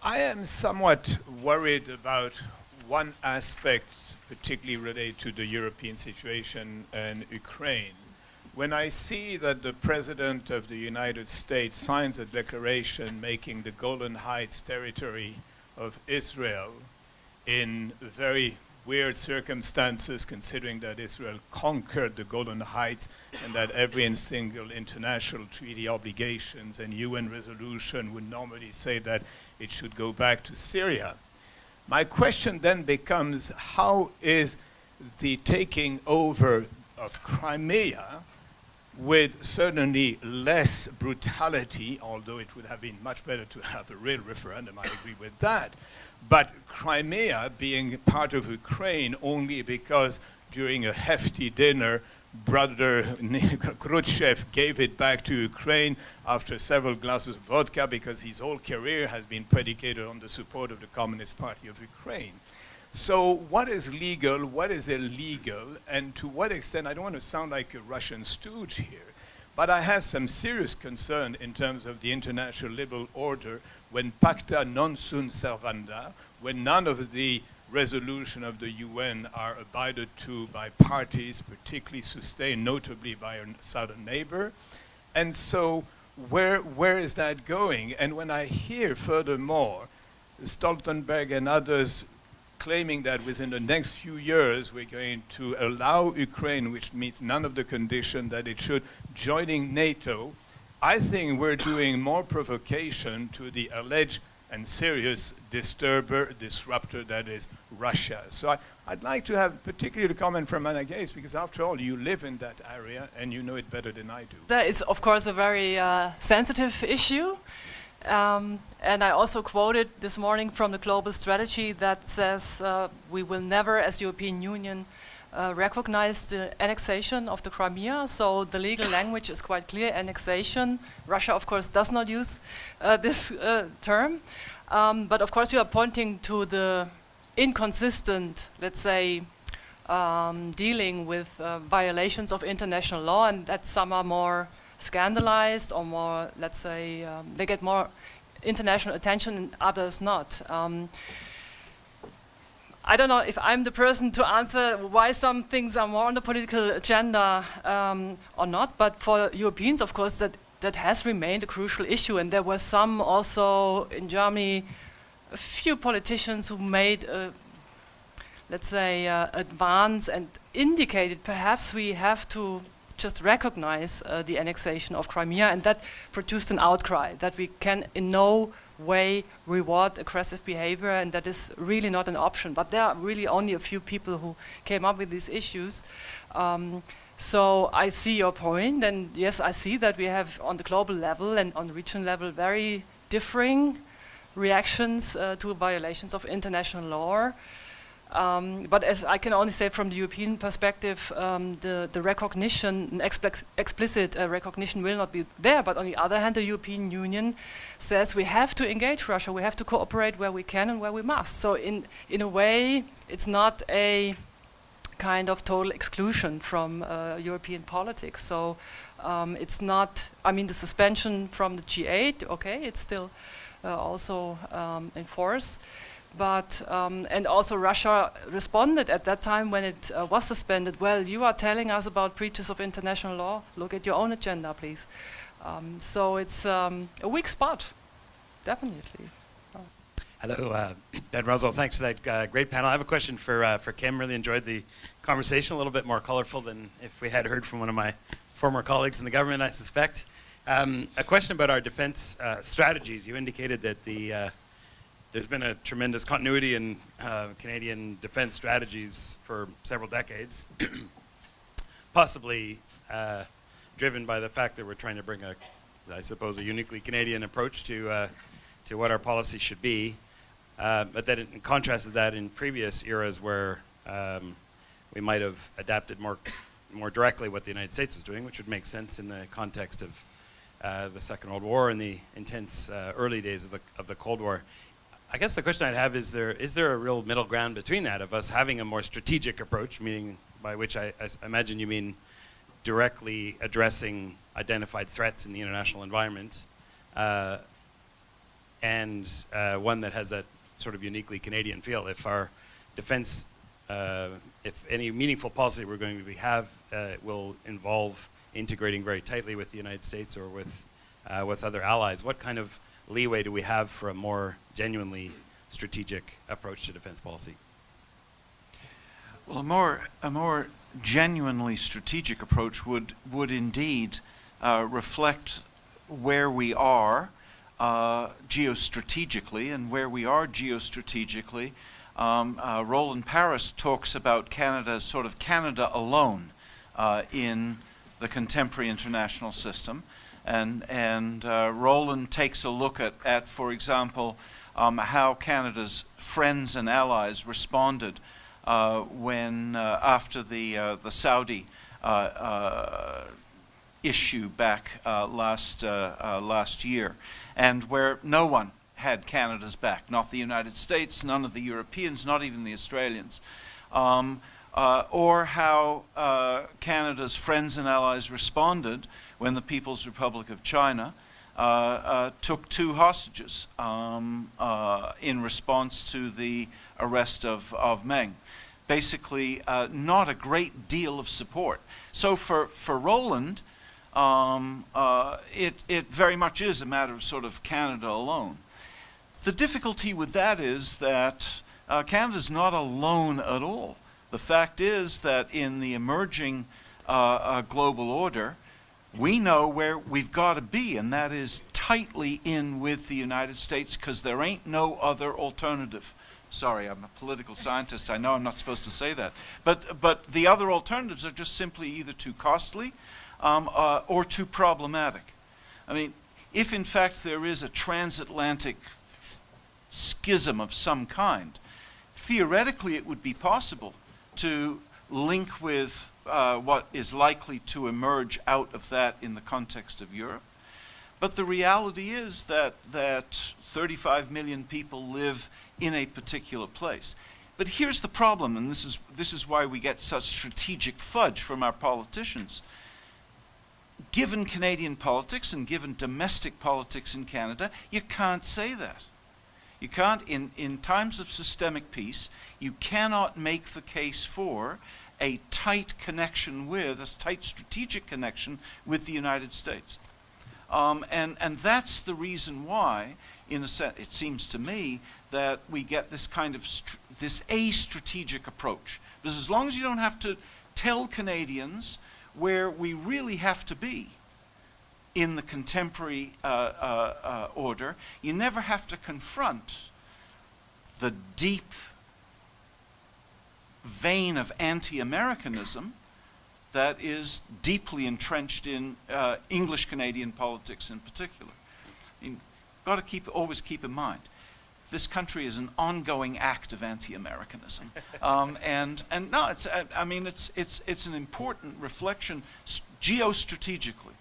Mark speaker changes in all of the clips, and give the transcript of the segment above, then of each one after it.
Speaker 1: I am somewhat worried about one aspect, particularly related to the European situation and Ukraine. When I see that the President of the United States signs a declaration making the Golan Heights territory of Israel in very weird circumstances, considering that Israel conquered the Golan Heights and that every single international treaty obligations and UN resolution would normally say that it should go back to Syria. My question then becomes, how is the taking over of Crimea, with certainly less brutality, although it would have been much better to have a real referendum, I agree with that, but Crimea being part of Ukraine only because during a hefty dinner, Brother Khrushchev gave it back to Ukraine after several glasses of vodka, because his whole career has been predicated on the support of the Communist Party of Ukraine. So what is legal, what is illegal, and to what extent, I don't want to sound like a Russian stooge here, but I have some serious concern in terms of the international liberal order when pacta non sunt servanda, when none of the resolution of the UN are abided to by parties, particularly sustained notably by our southern neighbor. And so where is that going? And when I hear furthermore Stoltenberg and others claiming that within the next few years we're going to allow Ukraine, which meets none of the conditions that it should, joining NATO, I think we're doing more provocation to the alleged and serious disruptor that is Russia. So I'd like to have particularly a comment from Anna Geis, because after all, you live in that area and you know it better than I do.
Speaker 2: That is, of course, a very sensitive issue. And I also quoted this morning from the global strategy that says we will never, as European Union, recognize the annexation of the Crimea. So the legal language is quite clear, annexation. Russia, of course, does not use this term. But of course, you are pointing to the inconsistent, let's say, dealing with violations of international law, and that some are more scandalized or more, let's say, they get more international attention and others not. I don't know if I'm the person to answer why some things are more on the political agenda or not, but for Europeans, of course, that has remained a crucial issue. And there were some also in Germany, a few politicians who made, let's say, advance and indicated perhaps we have to just recognize the annexation of Crimea, and that produced an outcry that we can in no way reward aggressive behavior, and that is really not an option. But there are really only a few people who came up with these issues. So I see your point, and yes, I see that we have on the global level and on the regional level very differing reactions to violations of international law. But as I can only say from the European perspective, the recognition, an explicit recognition will not be there. But on the other hand, the European Union says we have to engage Russia, we have to cooperate where we can and where we must. So in a way, it's not a kind of total exclusion from European politics. So it's not, I mean, the suspension from the G8, okay, it's still also in force. But, and also Russia responded at that time when it was suspended, well, you are telling us about breaches of international law, look at your own agenda, please. So it's a weak spot, definitely.
Speaker 3: Hello, Ben Russell, thanks for that great panel. I have a question for Kim. Really enjoyed the conversation, a little bit more colorful than if we had heard from one of my former colleagues in the government, I suspect. A question about our defense strategies. You indicated that there's been a tremendous continuity in Canadian defense strategies for several decades, possibly driven by the fact that we're trying to bring I suppose, a uniquely Canadian approach to what our policy should be. But then in contrast to that, in previous eras where we might have adapted more directly what the United States was doing, which would make sense in the context of the Second World War and the intense early days of the Cold War. I guess the question I'd have is there a real middle ground between that, of us having a more strategic approach, meaning by which I imagine you mean directly addressing identified threats in the international environment, and one that has that sort of uniquely Canadian feel. If our defense, if any meaningful policy we're going to have will involve integrating very tightly with the United States or with other allies, what kind of leeway do we have for a more genuinely strategic approach to defense policy?
Speaker 4: Well, a more genuinely strategic approach would indeed reflect where we are geostrategically, and where we are geostrategically. Roland Paris talks about Canada as sort of Canada alone in the contemporary international system, and Roland takes a look at for example, how Canada's friends and allies responded when after the Saudi issue back last year, and where no one had Canada's back, not the United States, none of the Europeans, not even the Australians, or how Canada's friends and allies responded when the People's Republic of China took 2 hostages in response to the arrest of Meng. Basically, not a great deal of support. So for Roland, it very much is a matter of sort of Canada alone. The difficulty with that is that Canada's not alone at all. The fact is that in the emerging global order, we know where we've got to be, and that is tightly in with the United States, because there ain't no other alternative. Sorry, I'm a political scientist. I know I'm not supposed to say that. But the other alternatives are just simply either too costly or too problematic. I mean, if in fact there is a transatlantic schism of some kind, theoretically it would be possible to link with what is likely to emerge out of that in the context of Europe. But the reality is that 35 million people live in a particular place. But here's the problem, and this is why we get such strategic fudge from our politicians. Given Canadian politics and given domestic politics in Canada, you can't say that. You can't, in times of systemic peace, you cannot make the case for a tight connection with, a tight strategic connection with the United States. And that's the reason why, in a sense, it seems to me, that we get this kind of this a-strategic approach. Because as long as you don't have to tell Canadians where we really have to be in the contemporary order, you never have to confront the deep vein of anti-Americanism that is deeply entrenched in English Canadian politics in particular. I mean, got to always keep in mind, this country is an ongoing act of anti-Americanism, and no, it's an important reflection geostrategically.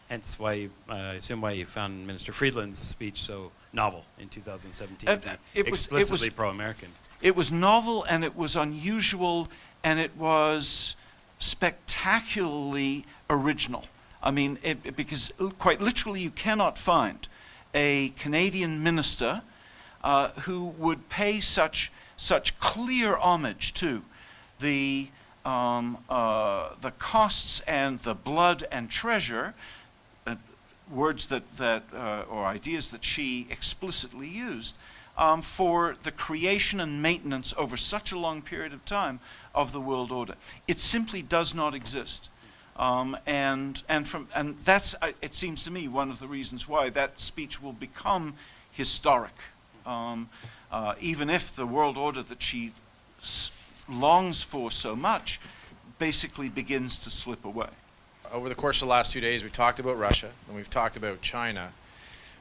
Speaker 3: Hence why I assume why you found Minister Friedland's speech so novel in 2017, explicitly pro-American.
Speaker 4: It was novel, and it was unusual, and it was spectacularly original. I mean, because quite literally you cannot find a Canadian minister who would pay such clear homage to the costs and the blood and treasure, words or ideas that she explicitly used, for the creation and maintenance over such a long period of time of the world order. It simply does not exist. And that's, it seems to me, one of the reasons why that speech will become historic, even if the world order that she longs for so much basically begins to slip away.
Speaker 5: Over the course of the last 2 days, we've talked about Russia and we've talked about China.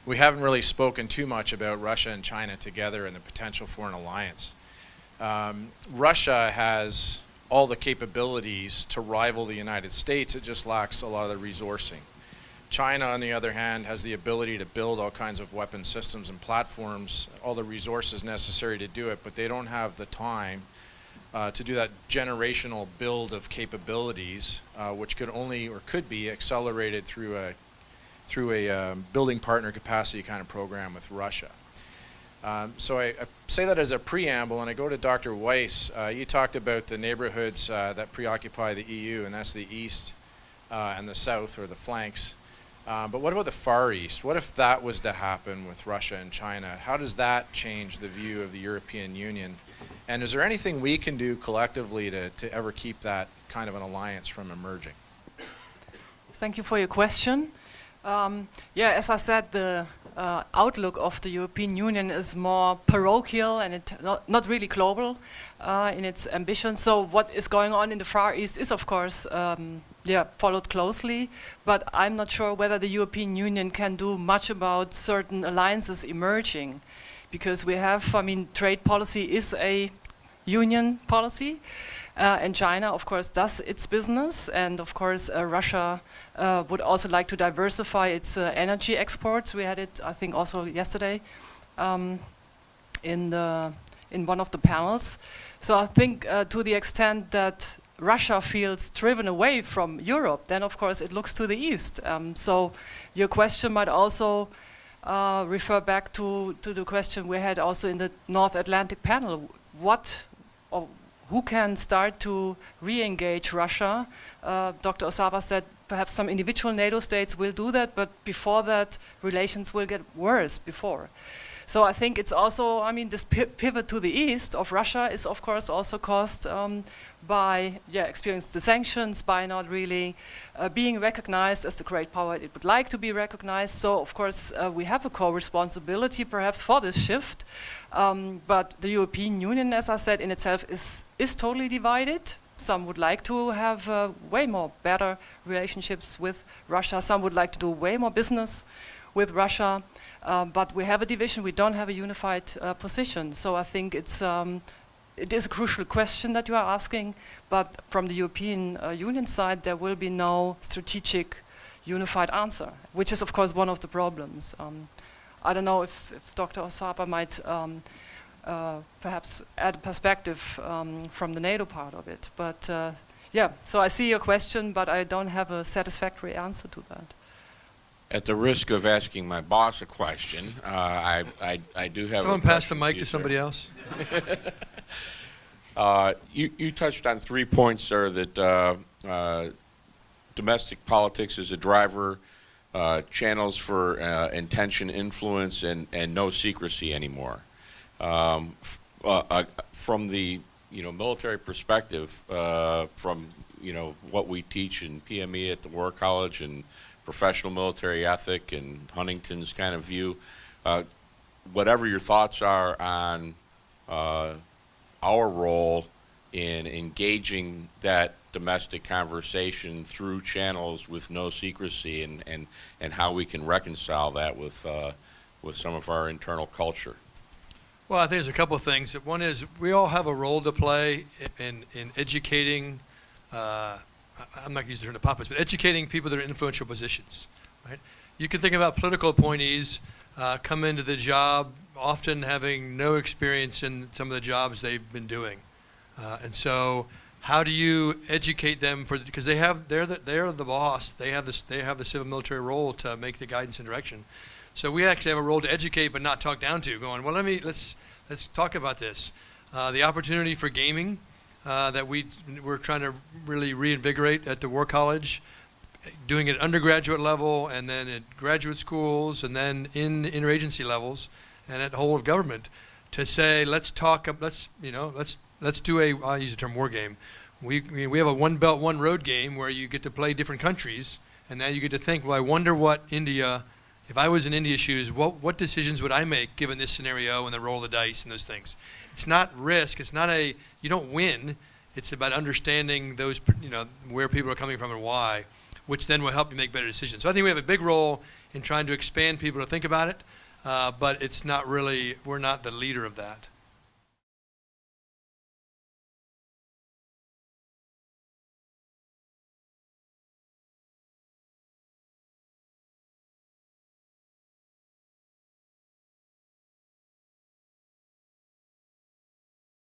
Speaker 5: We haven't really spoken too much about Russia and China together and the potential for an alliance. Russia has all the capabilities to rival the United States. It just lacks a lot of the resourcing. China, on the other hand, has the ability to build all kinds of weapon systems and platforms, all the resources necessary to do it, but they don't have the time to do that generational build of capabilities, which could only or could be accelerated through through a building partner capacity kind of program with Russia. So I say that as a preamble, and I go to Dr. Weiss. You talked about the neighborhoods that preoccupy the EU, and that's the east and the south, or the flanks. But what about the Far East? What if that was to happen with Russia and China? How does that change the view of the European Union? And is there anything we can do collectively to ever keep that kind of an alliance from emerging?
Speaker 2: Thank you for your question. Yeah, as I said, the outlook of the European Union is more parochial and not really global in its ambition. So what is going on in the Far East is, of course, followed closely, but I'm not sure whether the European Union can do much about certain alliances emerging, because we have, I mean, trade policy is a union policy, and China, of course, does its business, and of course, Russia would also like to diversify its energy exports. We had it, I think, also yesterday in one of the panels. So I think to the extent that Russia feels driven away from Europe, then of course it looks to the east. So your question might also refer back to the question we had also in the North Atlantic panel. Who can start to re-engage Russia? Dr. Osawa said perhaps some individual NATO states will do that, but before that, relations will get worse before. So I think it's also, I mean, this pivot to the east of Russia is of course also caused by experiencing the sanctions, by not really being recognized as the great power it would like to be recognized. So of course we have a co-responsibility perhaps for this shift, but the European Union, as I said, in itself is totally divided. Some would like to have way more better relationships with Russia. Some would like to do way more business with Russia. But we have a division, we don't have a unified position. So I think it is a crucial question that you are asking, but from the European Union side, there will be no strategic unified answer, which is of course one of the problems. I don't know if Dr. Osawa might perhaps add a perspective from the NATO part of it. But so I see your question, but I don't have a satisfactory answer to that.
Speaker 6: At the risk of asking my boss a question, I do have.
Speaker 7: Someone pass the mic to somebody else.
Speaker 6: You touched on 3 points, sir, that domestic politics is a driver, channels for intention, influence, and no secrecy anymore. From the military perspective, from what we teach in PME at the War College and professional military ethic and Huntington's kind of view, whatever your thoughts are on our role in engaging that domestic conversation through channels with no secrecy, and how we can reconcile that with some of our internal culture.
Speaker 7: Well, I think there's a couple of things. One is we all have a role to play in educating, I'm not using the term populist, but educating people that are in influential positions, right? You can think about political appointees come into the job often having no experience in some of the jobs they've been doing. And so how do you educate them because they're the boss, they have the civil military role to make the guidance and direction. So we actually have a role to educate but not talk down to, going, well, let's talk about this. The opportunity for gaming that we're trying to really reinvigorate at the War College, doing it at undergraduate level and then at graduate schools and then in interagency levels and at the whole of government, to say, let's do I'll use the term war game. We have a one belt, one road game where you get to play different countries, and now you get to think, well, I wonder what India, if I was in India's shoes, what decisions would I make given this scenario and the roll of the dice and those things? It's not risk. It's not you don't win. It's about understanding those, where people are coming from and why, which then will help you make better decisions. So I think we have a big role in trying to expand people to think about it, but it's not really, we're not the leader of that.